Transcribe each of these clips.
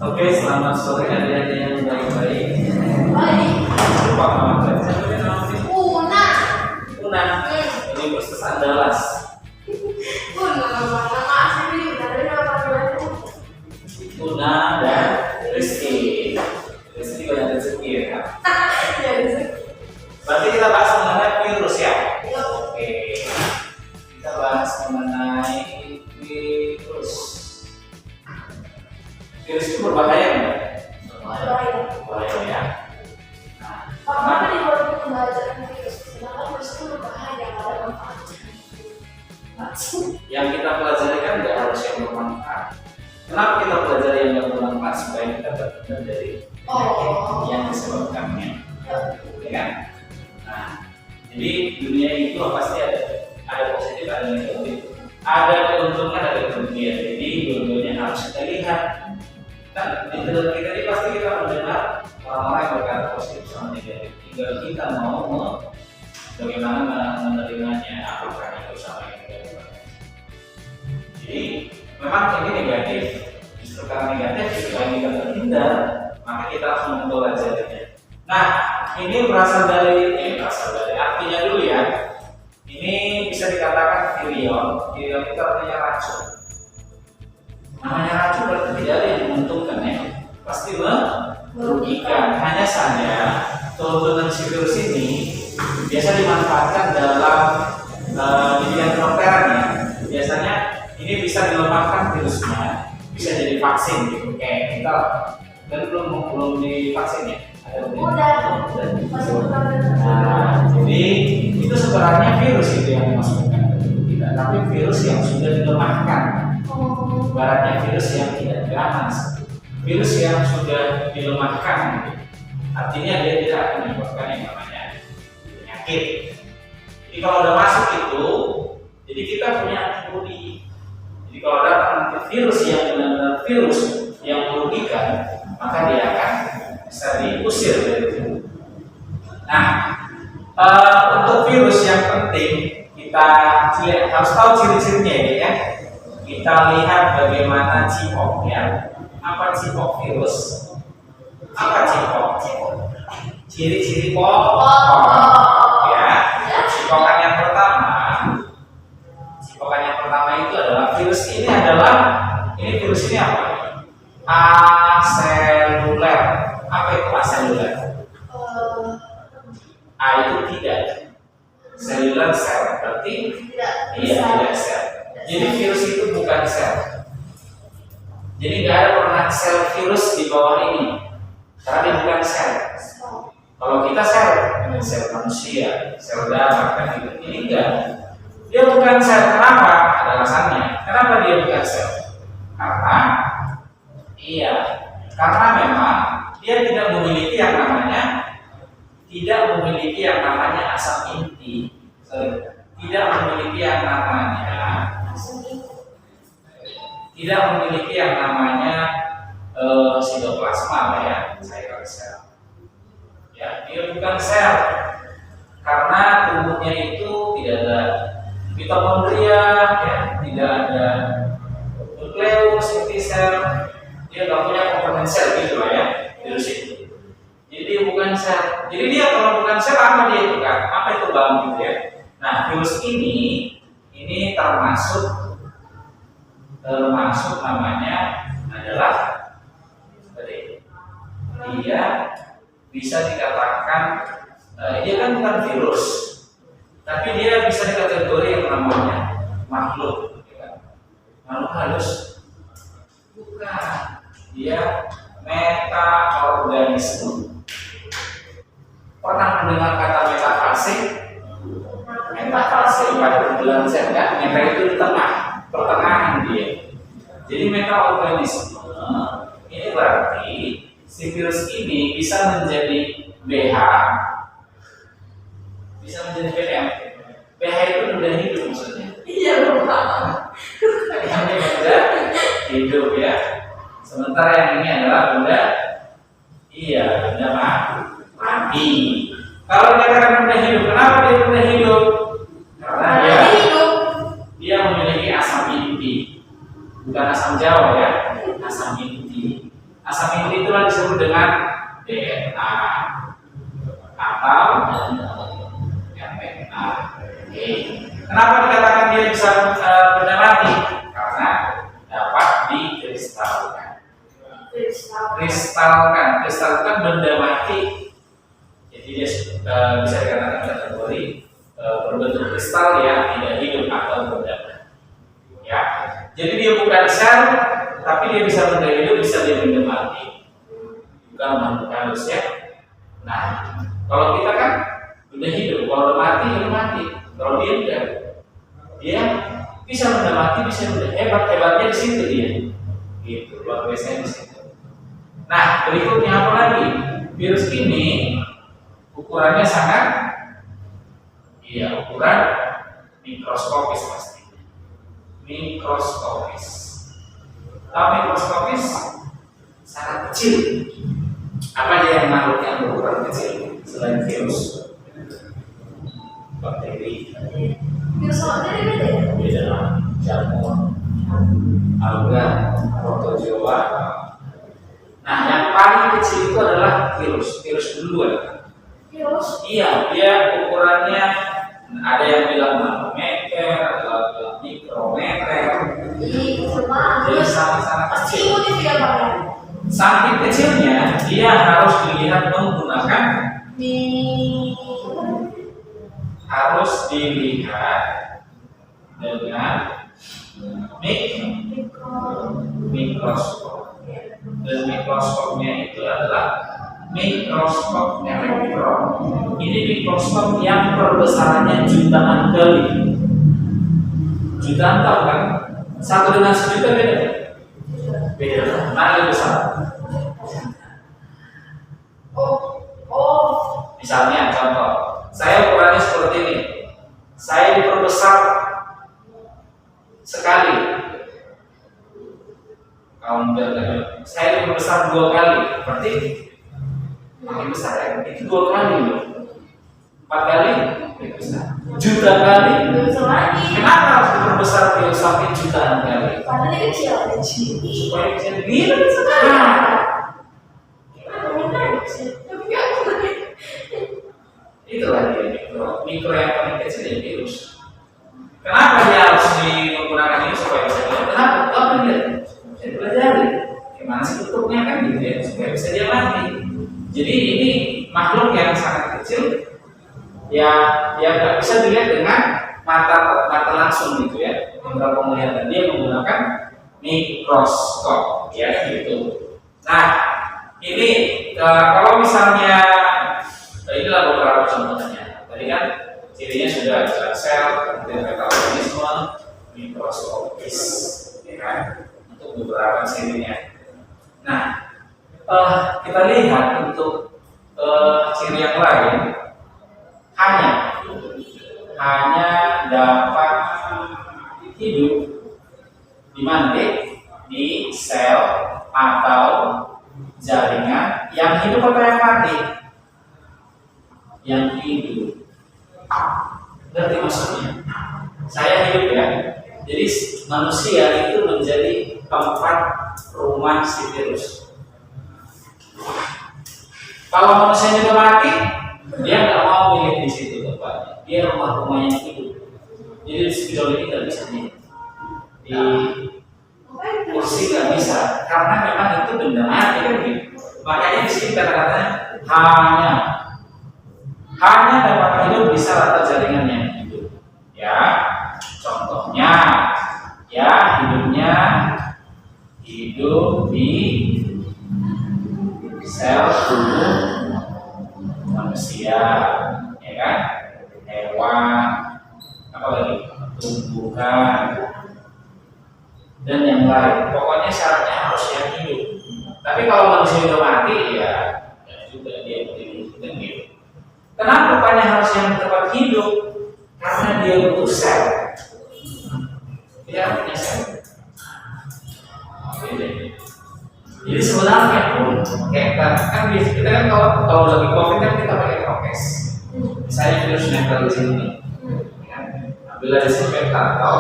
Oke, selamat sore adik-adik yang baik-baik. Baik. Lupa nama kalian. Siapa nama sih? Una. Una. Universitas Andalas. Una, nama asli dari nama panggilan. Una dan Rizky. Rizky banyak rezeki ya kan? Ya, rezeki. Berarti kita bahas mengenai virus ya. Ya. Oke. Kita bahas mengenai virus. Virus itu berbahaya nggak? Berbahaya ya. Nah, Apa di luar itu belajar virus? Sedangkan virus itu berbahaya, nggak ada manfaatnya. yang kita pelajari kan nggak harus yang bermanfaat. Kenapa kita pelajari yang nggak bermanfaat supaya kita terhindar dari penyakit yang disebabkannya, ya kan? Nah, jadi dunia itu pasti ada positif, ada negatif, ada keuntungan, ada kerugian. Jadi dua-duanya harus kita lihat. Kan di dalam kita ini pasti kita mendengar orang-orang yang berkata positif sama negatif. Tinggal kita mau bagaimana menerimanya, apakah itu sama yang kita lakukan. Jadi memang ini negatif. Justru karena negatif, supaya kita terhindar, maka kita harus mempelajarinya. Nah, ini berasal dari artinya dulu ya. Ini bisa dikatakan virion. Virion itu artinya racun. Namanya racun berarti tidak ada yang menguntungkan ya. Pasti merugikan. Hanya saja keuntungan si virus ini biasa dimanfaatkan dalam di bidang kedokteran ya. Biasanya ini bisa dilemahkan virusnya, bisa jadi vaksin gitu. Kayak kita dan belum divaksin ya. Udah. Nah, jadi itu sebenarnya virus itu yang dimasukkan kita, tapi virus yang sudah dilemahkan. Baratnya virus yang tidak ganas, virus yang sudah dilemahkan, artinya dia tidak akan menyebabkan yang namanya penyakit. Jadi kalau udah masuk itu, jadi kita punya antibodi. Jadi kalau datang nanti virus yang benar-benar virus yang merugikan, maka dia akan bisa diusir dari tubuh. Nah, untuk virus yang penting kita harus tahu ciri-cirinya ya. Kita lihat bagaimana cipok ya. Apa cipok virus? Apa cipok? Ciri-ciri pokok ya. Cipokan yang pertama itu adalah virus ini virus ini apa? Aseluler. Apa itu aseluler? A itu tidak. Seluler sel berarti tidak sel. Jadi virus itu bukan sel. Jadi nggak ada pernah sel virus di bawah ini, karena dia bukan sel. Kalau kita sel manusia, sel darah kan gitu. Ini enggak. Dia bukan sel. Kenapa? Ada alasannya. Kenapa dia bukan sel? Karena memang dia tidak memiliki yang namanya asam inti. Tidak memiliki yang namanya sitoplasma ya, cairan sel. Ya, dia bukan sel karena tubuhnya itu tidak ada mitokondria, ya, tidak ada nukleus inti sel, dia nggak punya komponen sel gitu lah ya, virus itu. Jadi dia bukan sel. Jadi dia kalau bukan sel apa dia itu kan? Apa itu bang gitu ya? Nah, virus ini termasuk namanya adalah dia bisa dikatakan dia kan bukan virus, tapi dia bisa dikategori yang namanya makhluk, makhluk halus. Bukan, dia metaorganisme. Pernah mendengar kata metafase? Metafase pada bulan Z kan? Meta itu di tengah, pertengahan dia. Jadi metaorganisme ini berarti si virus ini bisa menjadi BH, bisa menjadi BM. BH itu benda hidup maksudnya. Iya benar. Yang ini benda hidup ya. Sementara yang ini adalah benda mati. Kalau dikatakan benda hidup, kenapa dia benda hidup? Karena dia memiliki asam inti, bukan asam jawa ya, asam inti. Asam inti itulah disebut dengan DNA atau RNA. Kenapa dikatakan dia bisa benda mati? Karena dapat dikristalkan. Kristalkan benda mati. Jadi dia bisa dikatakan kategori berbentuk kristal ya, tidak hidup atau benda mati. Ya, jadi dia bukan sel, tapi dia bisa benda hidup, bisa dia benda mati. Bukan makhluk halus ya. Nah, kalau kita kan benda hidup, kalau udah mati, dia mati. Kalau dia enggak, dia bisa benda mati, bisa benda hebatnya di situ dia. Gitu, luar biasa di situ. Nah, berikutnya apa lagi? Virus ini ukurannya sangat, ukuran mikroskopis pasti. Mikroskopis. Mikroskopis sangat kecil. Apa aja yang makhluk yang berukuran kecil selain virus? Bakteri. Virus apa beda ya? Beda. Jamur, alga, protozoa. Nah, yang paling kecil itu adalah virus. Virus duluan. Virus? Iya, dia ukurannya ada yang bilang nanometer, ada yang bilang mikrometer. Jadi sangat kecil. Saking kecilnya, dia harus dilihat menggunakan dengan mikroskop. Dan mikroskopnya itu adalah mikroskop elektron. Ini mikroskop yang perbesarannya jutaan kali. Jutaan tahu kan? Satu dengan sejuta beda. Beda. Mana lebih besar? Misalnya contoh, saya ukurannya seperti ini. Saya diperbesar sekali. Saya diperbesar 2 kali. Berarti makin besar ya. Itu 2 kali loh. 4 kali lebih besar. Juta kali. Kenapa harus diperbesar sampai jutaan kali? Karena dia kecil. Supaya bisa dilihat sekarang. Itulah dia mikro yang paling kecil ya virus. Kenapa dia harus menggunakan ini supaya bisa dilihat? Kenapa? Kalau lihat bisa dipelajari. Gimana sih bentuknya kan gitu ya supaya bisa dia mati. Jadi ini makhluk yang sangat kecil ya nggak bisa dilihat dengan mata langsung gitu ya. Indra penglihatan dia menggunakan mikroskop ya gitu. Nah ini kalau misalnya inilah beberapa contohnya. Tadi kan cirinya sudah ada sel, kemudian metabolisme, mikroskopis, ya kan? Untuk beberapa cirinya. Nah, kita lihat untuk ciri yang lain hanya dapat hidup di mana? Di sel atau jaringan yang hidup atau yang mati? Yang hidup. Berarti maksudnya saya hidup ya. Jadi manusia itu menjadi tempat rumah si virus. Kalau manusia juga mati, dia nggak mau milih di situ tempatnya. Dia rumahnya hidup. Jadi di spidol ini nggak bisa di kursi nggak bisa, karena memang itu benda mati kan gitu. Makanya di sini kata-katanya hanya dapat hidup di sel atau jaringan yang hidup. Ya, contohnya ya hidupnya hidup di sel tubuh manusia, ya kan? Hewan, apa lagi? Tumbuhan dan yang lain. Pokoknya syaratnya harus yang hidup. Tapi kalau manusia udah mati ya juga dia hidup dan hidup. Kenapa rupanya harus yang tempat hidup? Karena dia butuh sel. Dia punya sel. Jadi sebenarnya pun kayak kan kita kan kalau lagi COVID kan kita pakai prokes. Misalnya virus nempel di sini. Bila disinfektan atau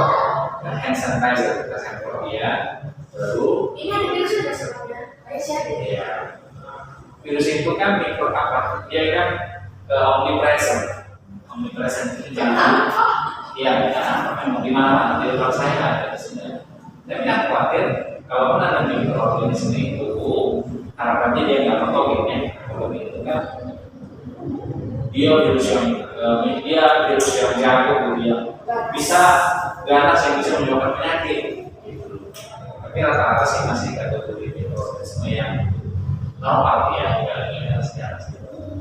hand sanitizer kita semprot dia, baru ini ada virus juga sebenarnya. virusnya gitu. Iya. Virus itu kan mikro apa? Dia kan omnipresent. Omnipresent itu jangan. Iya, memang di mana-mana di luar saya ada sebenarnya. Tapi kan khawatir kalau pun ada mikroorganisme itu, harapannya dia nggak patogen ya. Kalau itu kan dia virus yang jago, dia bisa ganas yang bisa menyebabkan penyakit. Tapi rata-rata sih masih kategori mikroorganisme yang normal ya, ganas.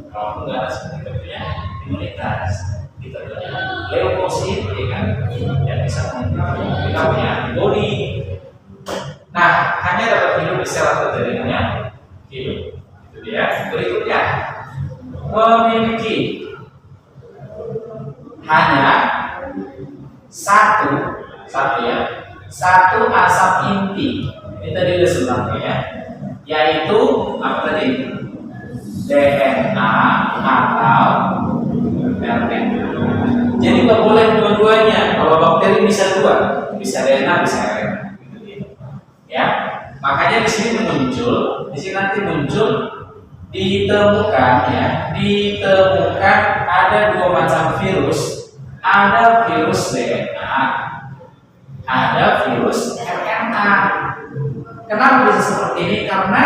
Kalau pun ganas kita punya imunitas, kita punya leukosit, ya kan, yang bisa kita punya antibody. Nah, hanya dapat hidup di sel atau jaringannya hidup. Itu dia. Berikutnya, memiliki hanya satu asam inti. Ini tadi udah sebutkan ya, yaitu apa tadi? DNA atau RNA. Jadi nggak boleh dua-duanya. Kalau bakteri bisa dua, bisa DNA, bisa RNA. Ya, makanya di sini nanti muncul ditemukan ada dua macam virus, ada virus DNA, ada virus RNA. Kenapa bisa seperti ini? Karena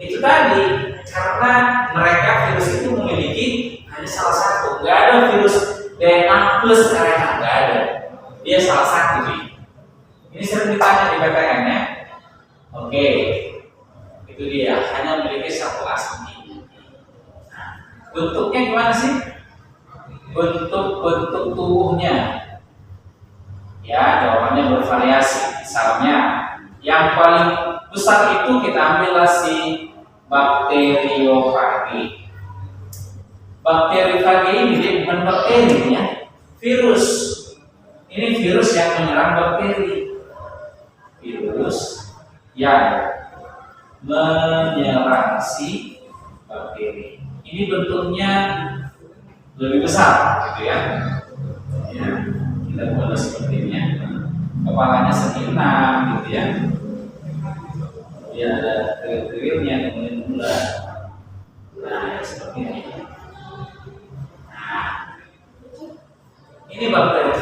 itu tadi, karena mereka virus itu memiliki hanya salah satu, nggak ada virus DNA plus RNA, nggak ada. Dia salah satu. Ini sering ditanya di PTN ya. Oke, itu dia, hanya memiliki satu asam inti. Bentuknya gimana sih? Bentuk tubuhnya, ya jawabannya bervariasi. Misalnya, yang paling besar itu kita ambillah si bakteriofagi. Bakteriofagi ini dia bukan bakteri ya, virus. Ini virus yang menyerang bakteri. Virus yang menyerang si bakteri. Ini bentuknya lebih besar, gitu ya. Ya, kita buat sepertinya. Kepalanya segi 6, gitu ya. Dia ada kriwil-kriwilnya, kemudian bulat. Nah, seperti ini. Nah, ini bakteri.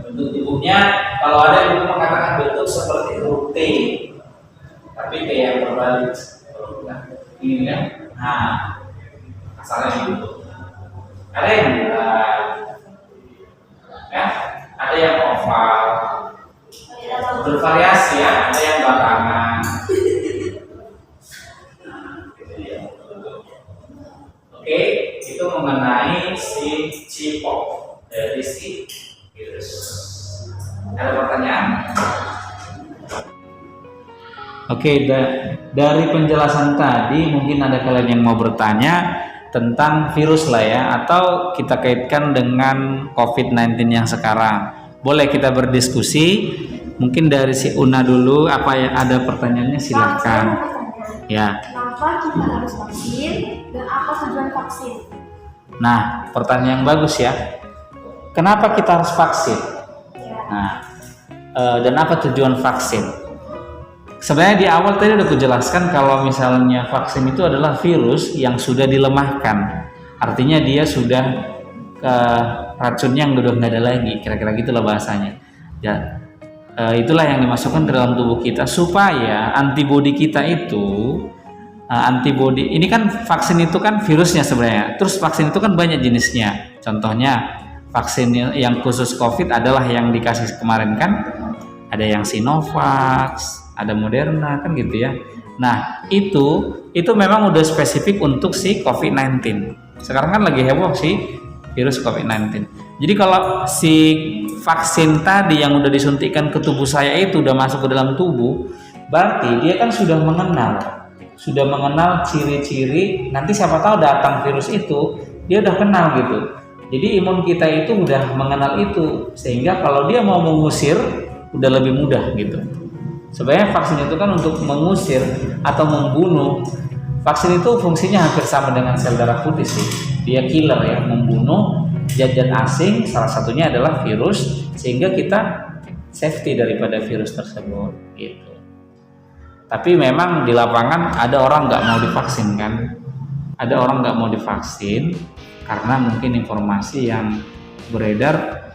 Bentuk tubuhnya, kalau ada yang mengatakan bentuk seperti huruf T, tapi T yang berbalik. Ini kan, nah, asalnya bentuk. Ada yang bulat, ya, ada yang oval, bervariasi ya, ada yang batangan. Oke, itu mengenai si cipok dari si virus. Ada pertanyaan? Oke, dari penjelasan tadi mungkin ada kalian yang mau bertanya tentang virus lah ya, atau kita kaitkan dengan COVID-19 yang sekarang. Boleh kita berdiskusi. Mungkin dari si Una dulu, apa ya, ada pertanyaannya silakan. Ya. Kenapa kita harus vaksin dan apa tujuan vaksin? Nah, pertanyaan yang bagus ya. Kenapa kita harus vaksin? Nah, dan apa tujuan vaksin? Sebenarnya di awal tadi udah kujelaskan kalau misalnya vaksin itu adalah virus yang sudah dilemahkan. Artinya dia sudah racunnya yang udah nggak ada lagi, kira-kira gitulah bahasanya. Ya, itulah yang dimasukkan ke dalam tubuh kita supaya antibodi kita itu antibodi. Ini kan vaksin itu kan virusnya sebenarnya. Terus vaksin itu kan banyak jenisnya. Contohnya vaksin yang khusus COVID adalah yang dikasih kemarin kan, ada yang Sinovac, ada Moderna kan gitu ya. Nah itu memang udah spesifik untuk si COVID-19. Sekarang kan lagi heboh sih virus COVID-19. Jadi kalau si vaksin tadi yang udah disuntikkan ke tubuh saya itu udah masuk ke dalam tubuh, berarti dia kan sudah mengenal ciri-ciri. Nanti siapa tahu datang virus itu dia udah kenal gitu. Jadi imun kita itu udah mengenal itu, sehingga kalau dia mau mengusir udah lebih mudah gitu. Sebenarnya vaksin itu kan untuk mengusir atau membunuh. Vaksin itu fungsinya hampir sama dengan sel darah putih sih. Dia killer ya, membunuh zat-zat asing, salah satunya adalah virus, sehingga kita safety daripada virus tersebut gitu. Tapi memang di lapangan ada orang nggak mau divaksin kan, ada orang nggak mau divaksin karena mungkin informasi yang beredar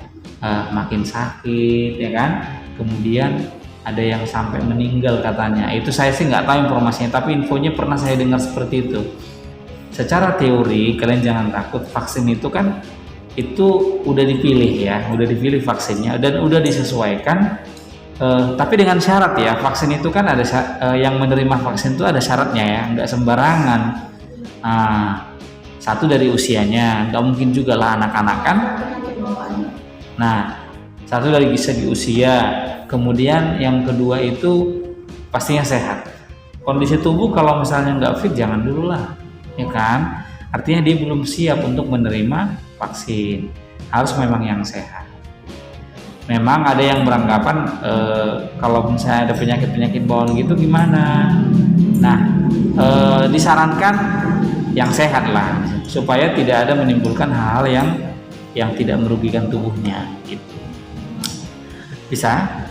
makin sakit ya kan, kemudian ada yang sampai meninggal katanya. Itu saya sih nggak tahu informasinya, tapi infonya pernah saya dengar seperti itu. Secara teori kalian jangan takut, vaksin itu kan itu udah dipilih ya, udah dipilih vaksinnya dan udah disesuaikan. Tapi dengan syarat ya, vaksin itu kan ada yang menerima vaksin itu ada syaratnya ya, nggak sembarangan. Satu dari usianya, nggak mungkin juga lah anak-anak kan. Nah, satu dari segi usia, kemudian yang kedua itu pastinya sehat. Kondisi tubuh kalau misalnya nggak fit jangan dulu lah, ya kan? Artinya dia belum siap untuk menerima vaksin, harus memang yang sehat. Memang ada yang beranggapan kalau misalnya ada penyakit-penyakit bawaan gitu gimana? Nah, disarankan yang sehat lah, supaya tidak ada menimbulkan hal-hal yang tidak merugikan tubuhnya gitu. Bisa?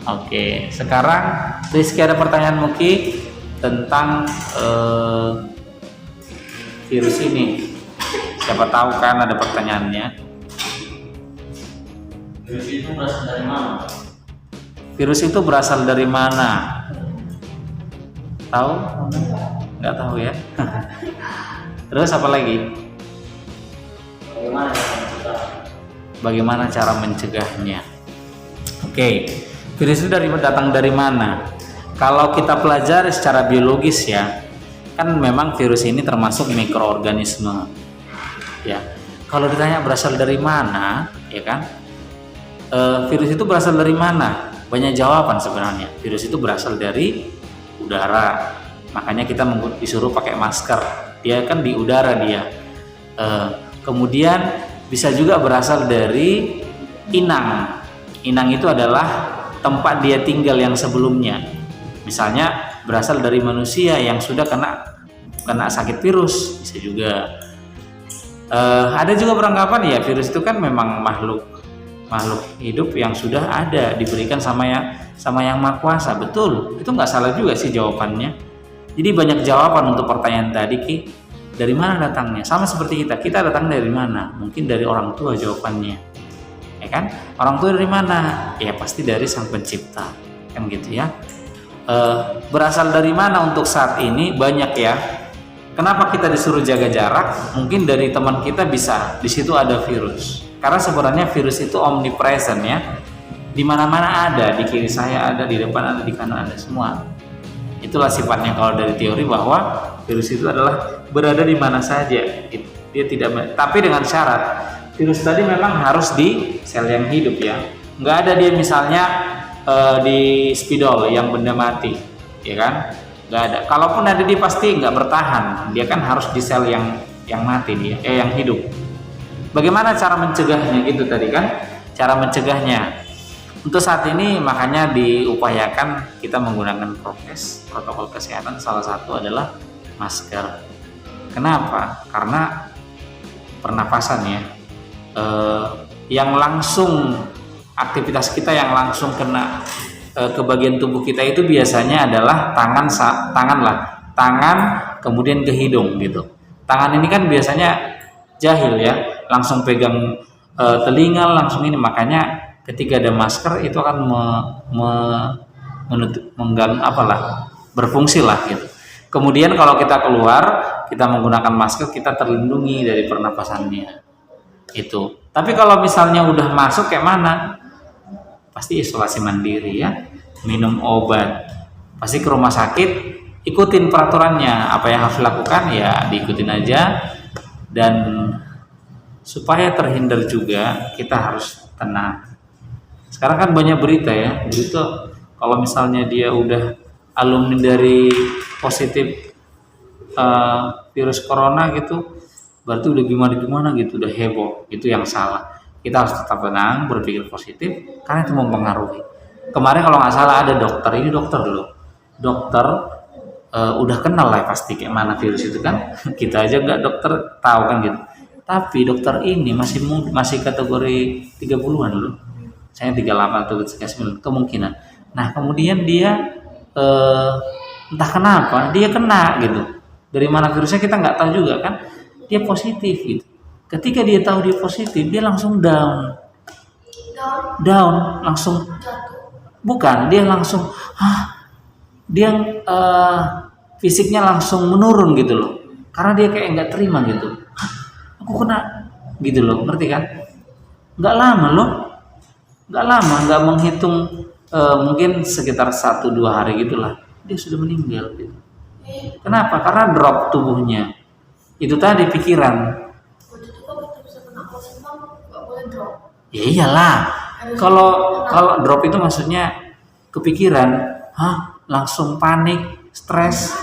Oke, sekarang Rizky ada pertanyaan mungkin tentang virus ini. Siapa tahu kan ada pertanyaannya. Virus itu berasal dari mana? Virus itu berasal dari mana? Tahu? Nggak tahu ya. Terus apa lagi? Bagaimana cara mencegahnya? Oke, virus itu datang dari mana? Kalau kita pelajari secara biologis ya, kan memang virus ini termasuk mikroorganisme. Ya, kalau ditanya berasal dari mana, ya kan? Virus itu berasal dari mana? Banyak jawaban sebenarnya. Virus itu berasal dari udara. Makanya kita disuruh pakai masker. Dia kan di udara dia. Kemudian bisa juga berasal dari inang. Inang itu adalah tempat dia tinggal yang sebelumnya. Misalnya berasal dari manusia yang sudah kena sakit virus, bisa juga. Ada juga beranggapan ya virus itu kan memang makhluk hidup yang sudah ada, diberikan sama yang Maha Kuasa. Betul, itu nggak salah juga sih jawabannya. Jadi banyak jawaban untuk pertanyaan tadi, Ki. Dari mana datangnya? Sama seperti kita datang dari mana? Mungkin dari orang tua jawabannya, ya kan? Orang tua dari mana? Ya pasti dari Sang Pencipta, kan gitu ya. Berasal dari mana untuk saat ini banyak ya. Kenapa kita disuruh jaga jarak? Mungkin dari teman kita bisa, di situ ada virus. Karena sebenarnya virus itu omnipresent ya, di mana-mana ada, di kiri saya ada, di depan ada, di kanan ada, semua. Itulah sifatnya kalau dari teori bahwa virus itu adalah berada di mana saja. Dia tidak, tapi dengan syarat virus tadi memang harus di sel yang hidup ya. Nggak ada dia misalnya di spidol yang benda mati, ya kan? Nggak ada. Kalaupun ada dia pasti nggak bertahan. Dia kan harus di sel yang mati dia, yang hidup. Bagaimana cara mencegahnya gitu tadi kan? Cara mencegahnya untuk saat ini makanya diupayakan kita menggunakan protokol kesehatan, salah satu adalah masker. Kenapa? Karena pernapasan ya, yang langsung aktivitas kita yang langsung kena ke bagian tubuh kita itu biasanya adalah tangan kemudian ke hidung gitu. Tangan ini kan biasanya jahil ya, langsung pegang telinga, langsung ini. Makanya ketika ada masker itu akan berfungsi lah gitu. Kemudian kalau kita keluar, kita menggunakan masker, kita terlindungi dari pernapasannya itu. Tapi kalau misalnya udah masuk kayak mana? Pasti isolasi mandiri ya, minum obat, pasti ke rumah sakit, ikutin peraturannya, apa yang harus dilakukan ya diikutin aja. Dan supaya terhindar juga kita harus tenang. Sekarang kan banyak berita ya, berita kalau misalnya dia udah alumni dari positif virus corona gitu, berarti udah gimana gitu, udah heboh. Itu yang salah. Kita harus tetap tenang, berpikir positif, karena itu mempengaruhi. Kemarin kalau nggak salah ada dokter, ini dokter loh, dokter udah kenal lah pasti kayak mana virus itu kan. Kita aja nggak dokter tahu kan gitu. Tapi dokter ini masih kategori 30-an loh. Saya 38 atau 39 kemungkinan. Nah kemudian dia entah kenapa dia kena gitu. Dari mana virusnya kita nggak tahu juga kan. Dia positif gitu. Ketika dia tahu dia positif, dia langsung down, langsung bukan, dia langsung dia fisiknya langsung menurun gitu loh. Karena dia kayak nggak terima gitu. Aku kena gitu loh, ngerti kan? Nggak lama loh, nggak menghitung mungkin sekitar 1-2 hari gitulah dia sudah meninggal gitu. Kenapa? Karena drop tubuhnya. Itu tadi pikiran. Ya iyalah. Kalau drop itu maksudnya kepikiran, langsung panik, stres.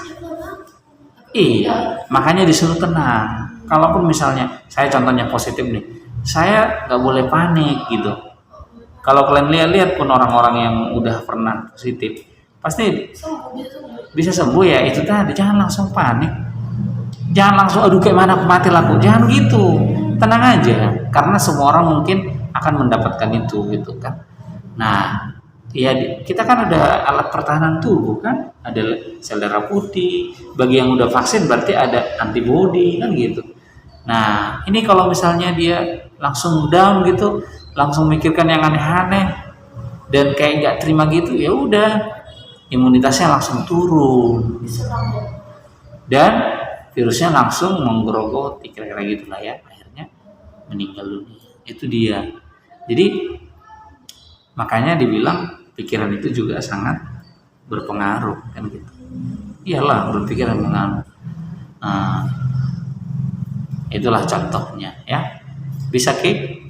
Iya, makanya disuruh tenang. Kalaupun misalnya saya contohnya positif nih, saya nggak boleh panik gitu. Kalau kalian lihat pun orang-orang yang udah pernah positif, pasti bisa sembuh ya. Itu tadi, jangan langsung panik, jangan langsung aduh kayak mana aku mati laku, jangan gitu. Tenang aja, karena semua orang mungkin akan mendapatkan itu gitu kan. Nah, ya kita kan ada alat pertahanan tubuh kan, ada sel darah putih. Bagi yang udah vaksin berarti ada antibodi kan gitu. Nah, ini kalau misalnya dia langsung down gitu, langsung mikirkan yang aneh-aneh dan kayak nggak terima gitu, ya udah imunitasnya langsung turun dan virusnya langsung menggerogoti kira-kira gitulah ya, akhirnya meninggal dunia. Itu dia. Jadi makanya dibilang pikiran itu juga sangat berpengaruh kan gitu. Iyalah, berpikiran mengaruh. Itulah contohnya ya. Bisa Ki?